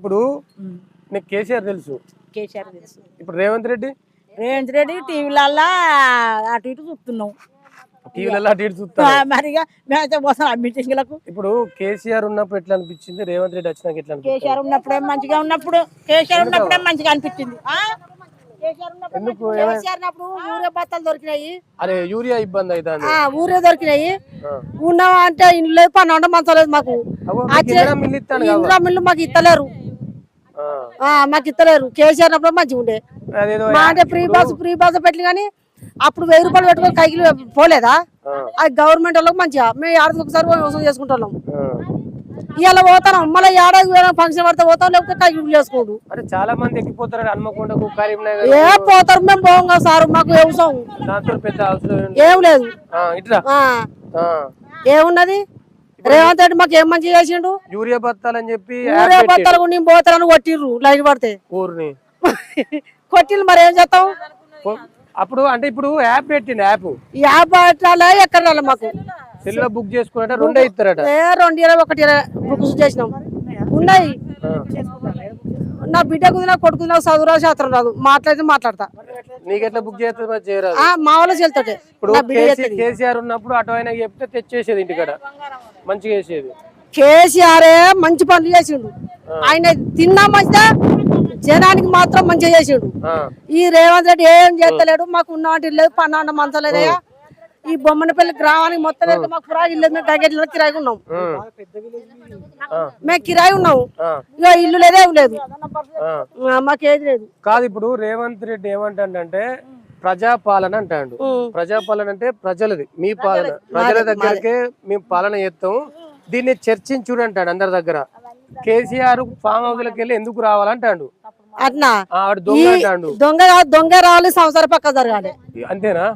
ఇప్పుడు నీకు కేసీఆర్ తెలుసు, కేసీఆర్ తెలుసు. ఇప్పుడు రేవంత్ రెడ్డి టీవీలల్లా అటు ఇటు చూస్తున్నాం. టీవీలలో అటు ఇటు చూస్తా. మరిగా మేమైతే పోతాం ఆ మీటింగ్లకు. ఇప్పుడు కేసీఆర్ ఉన్నప్పుడు ఎట్లా అనిపించింది, రేవంత్ రెడ్డి వచ్చినాక ఎట్లా అనిపించింది? కేసీఆర్ ఉన్నప్పుడే మంచిగా అనిపించింది. కేసీఆర్ ఉన్నప్పుడు ఊరే బత్తాలు దొరికినాయి. అరే యూరియా ఇబ్బంది అవుతుంది. ఊరే దొరికినాయి. ఉన్నావా అంటే ఇల్లు లేదు, పని వంట మంచం లేదు. మాకు ఇందిరా మిల్లు మాకు ఇస్తలేరు. కేసీఆర్ ఉన్నప్పుడు మంచిగా ఉండే. మా అంటే ఫ్రీ బస్ పెట్టి కానీ అప్పుడు 1000 రూపాయలు పెట్టుకొని కైకి పోలేదా? అది గవర్నమెంట్ వాళ్ళకి మంచిగా మేము ఏడాదికి ఒకసారి వసూలు చేసుకుంటాం. ఇలా పోతాం, మళ్ళీ ఏడాది ఫంక్షన్ పడితే పోతాం, లేకపోతే కైకి చేసుకోండు. చాలా మంది ఎక్కిపోతారు హన్మకొండకు, కరీంనగర్. ఏ పోతారు, మేము పోం కదా సార్. మాకు వ్యవసాయం ఏం లేదు. ఏమున్నది? రేవంత్ రెడ్డి మాకు ఏం మంచిగా చేసిండు. యూరియా బత్తాలని చెప్పి యూరియా బత్తాలు నేను పోతారని కొట్టిర్రు. లైట్ పడితే ఊరిని కొట్టిల్లు. మరి ఏం చేస్తాం అప్పుడు? అంటే ఇప్పుడు యాప్ పెట్టింది. యాప్ పెట్టాలి. ఎక్కడ రాలే మాకు సెల్లో బుక్ చేసుకుంటే 2 ఇస్తారట. 2 1 బుక్స్ చేసినాం. ఉన్నాయి. నా బిడ్డ కుదినా కొడుకు చదువు రాదు, శాస్త్రం రాదు. మాట్లాడతా. నీకెట్లా బుక్ చేస్తారు? మా వాళ్ళు చెల్తాడే. ఇప్పుడు కేసీఆర్ ఉన్నప్పుడు అటు అయినా చెప్తే తెచ్చేసేది ఇంటికాడ, మంచిగా చేసేది. కేసీఆరే మంచి పనులు చేసిండు. ఆయన తిన్నా మంచిదా, జనానికి మాత్రం మంచిగా చేసిండు. ఈ రేవంత్ రెడ్డి ఏం చేస్తలేడు. మాకు ఉన్నవాటి లేదు, పన్నాన్న మంచలేదయ్యా. ఈ బొమ్మనపల్లి గ్రామానికి మొత్తం మాకు కిరాయి లేదు. మేము గగ్గెట్లో కిరాయి ఉన్నాం. మేము కిరాయి ఉన్నాము. ఇక ఇల్లు లేదే లేదు, మాకేది లేదు. కాదు, ఇప్పుడు రేవంత్ రెడ్డి ఏమంటాడంటే ప్రజాపాలన అంటాడు. ప్రజాపాలన అంటే ప్రజలది, మీ పాలన. ప్రజల దగ్గరకే మేము పాలన చేస్తాం, దీన్ని చర్చించుడు అంటాడు అందరి దగ్గర. కేసీఆర్ ఫామ్ హౌస్ లకి వెళ్ళి ఎందుకు రావాలంటాడు. అట్నా దొంగ రావాలి, సంసార పక్క జరగాలి. అంతేనా?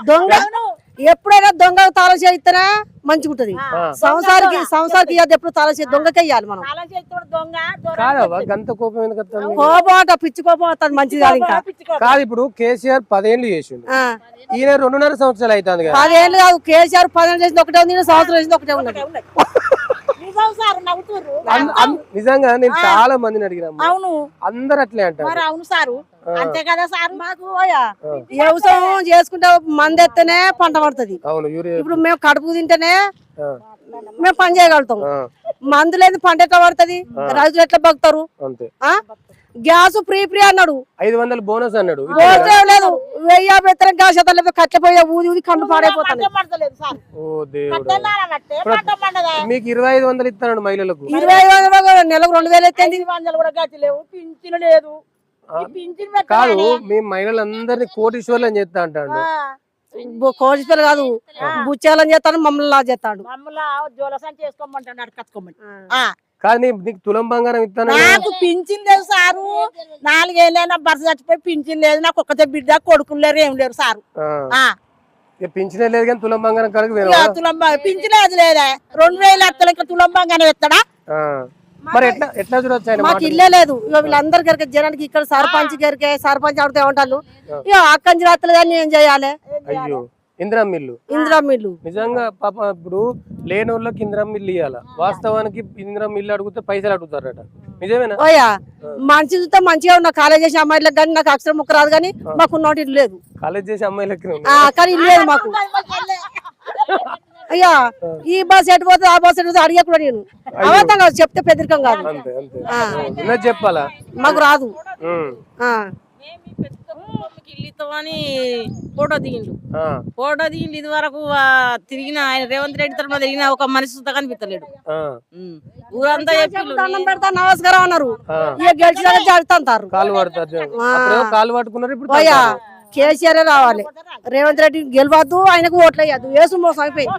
దొంగ ఎప్పుడైనా దొంగ తాళ చేయిస్తేనే మంచిగా ఉంటది. సంసారికి ఎప్పుడు తాళ చేయి దొంగకే ఇయ్యాలి మనం. కోపం అట, పిచ్చి కోపం వస్తుంది. మంచిది కాదు. ఇంకా కాదు, ఇప్పుడు కేసీఆర్ 10 ఏళ్ళు చేసిండు, ఈయన 2.5 సంవత్సరాలు అవుతుంది. 10 ఏళ్ళు కాదు, కేసీఆర్ 10 ఏళ్ళు చేసింది ఒకటే ఉంది, సంవత్సరం చేసింది ఒకటే ఉన్నది. నిజంగా నేను చాలా మందిని అడిగినా, అందరు అట్లే అంటారు. అవును సారు, అంతే కదా సార్. మాకు వ్యవసాయం చేసుకుంటే మంది ఎత్తేనే పంట పడుతుంది. ఇప్పుడు మేము కడుపు తింటేనే మేము పని చేయగలుగుతాం. మందు లేదు పంట ఎట్లా పడుతుంది, రైతులు ఎట్లా బతుకుతారు? గ్యాస్ ఫ్రీ అన్నాడు, 500 బోనస్ అన్నాడు. లేదు 1050 గ్యాస్ కట్టపోయే ఊది కళ్ళు పాడైపోతాను. మీకు 2500 ఇస్తాడు మహిళలకు. 2500 నెలకు 2000 ఎత్తింది. లేదు కాదు, మీ మహిళలందరినీ కోటీశ్వర్లు అని చెప్తా అంటాడు. కోటీశ్వర్లు కాదు, బుచ్చాలని చేస్తాడు, మమ్మల్ని లా చేస్తాడు. కానీ నీకు తులం బంగారం ఇస్తాను. నాకు పింఛన్ లేదు సారు. 4 ఏళ్ళైనా భర్త చచ్చిపోయి పింఛన్ లేదు. నాకు ఒక్కతే బిడ్డ, కొడుకులు లేరు, ఏం లేరు సారు. పింఛనే లేదు కానీ తులం బంగారం కడుగు పింఛన్ లేదు లేదా? 2000 అత్తలు ఇంకా తులం బంగారం ఇస్తాడా? మరి ఎట్లా చూడొచ్చు? మాకు ఇల్లే లేదు. అందరి గారికి జనానికి ఇక్కడ సర్పంచ్ గారికి ఆడితే ఉంటాను. ఇక అక్కడి రాత్రలు ఏం చేయాలి? అయ్యో, ఇందిరా మిల్లు నిజంగా పాప. ఇప్పుడు లేని వాళ్ళకి ఇందిరా మిల్లు ఇవ్వాలా? వాస్తవానికి ఇందిరా మిల్లు అడిగితే పైసలు అడుగుతారట. నిజమేనా? మంచి చూస్తే మంచిగా ఉన్న కాలేజ్ చేసే అమ్మాయిలకు కానీ నాకు అక్షరం ముక్క రాదు, కానీ మాకు ఇల్లు లేదు. కాలేజ్ చేసే అమ్మాయిలకి కానీ ఇల్లు లేదు మాకు. అయ్యా, ఈ బస్ ఎటు పోతే ఆ బస్ ఎటు అడిగా కూడా నేను అవతం కాదు, చెప్తే పెద్దరికం కాదు. చెప్పాలా? మాకు రాదు. ఇల్లుతామని ఫోటో దిగిండు. ఇది వరకు తిరిగిన ఆయన రేవంత్ రెడ్డి తరఫున తిరిగిన ఒక మనిషి సుత కనిపించలేడు. ఊరంతా దండం పెడతా నమస్కారం అన్నారు. ఇక గెలిచిన జరుగుతారు, కాలు పట్టుకున్నారు. ఇప్పుడు కేసీఆర్ రావాలి, రేవంత్ రెడ్డి గెలవద్దు, ఆయనకు ఓట్లు వేయద్దు. వేసు మోసం అయిపోయింది.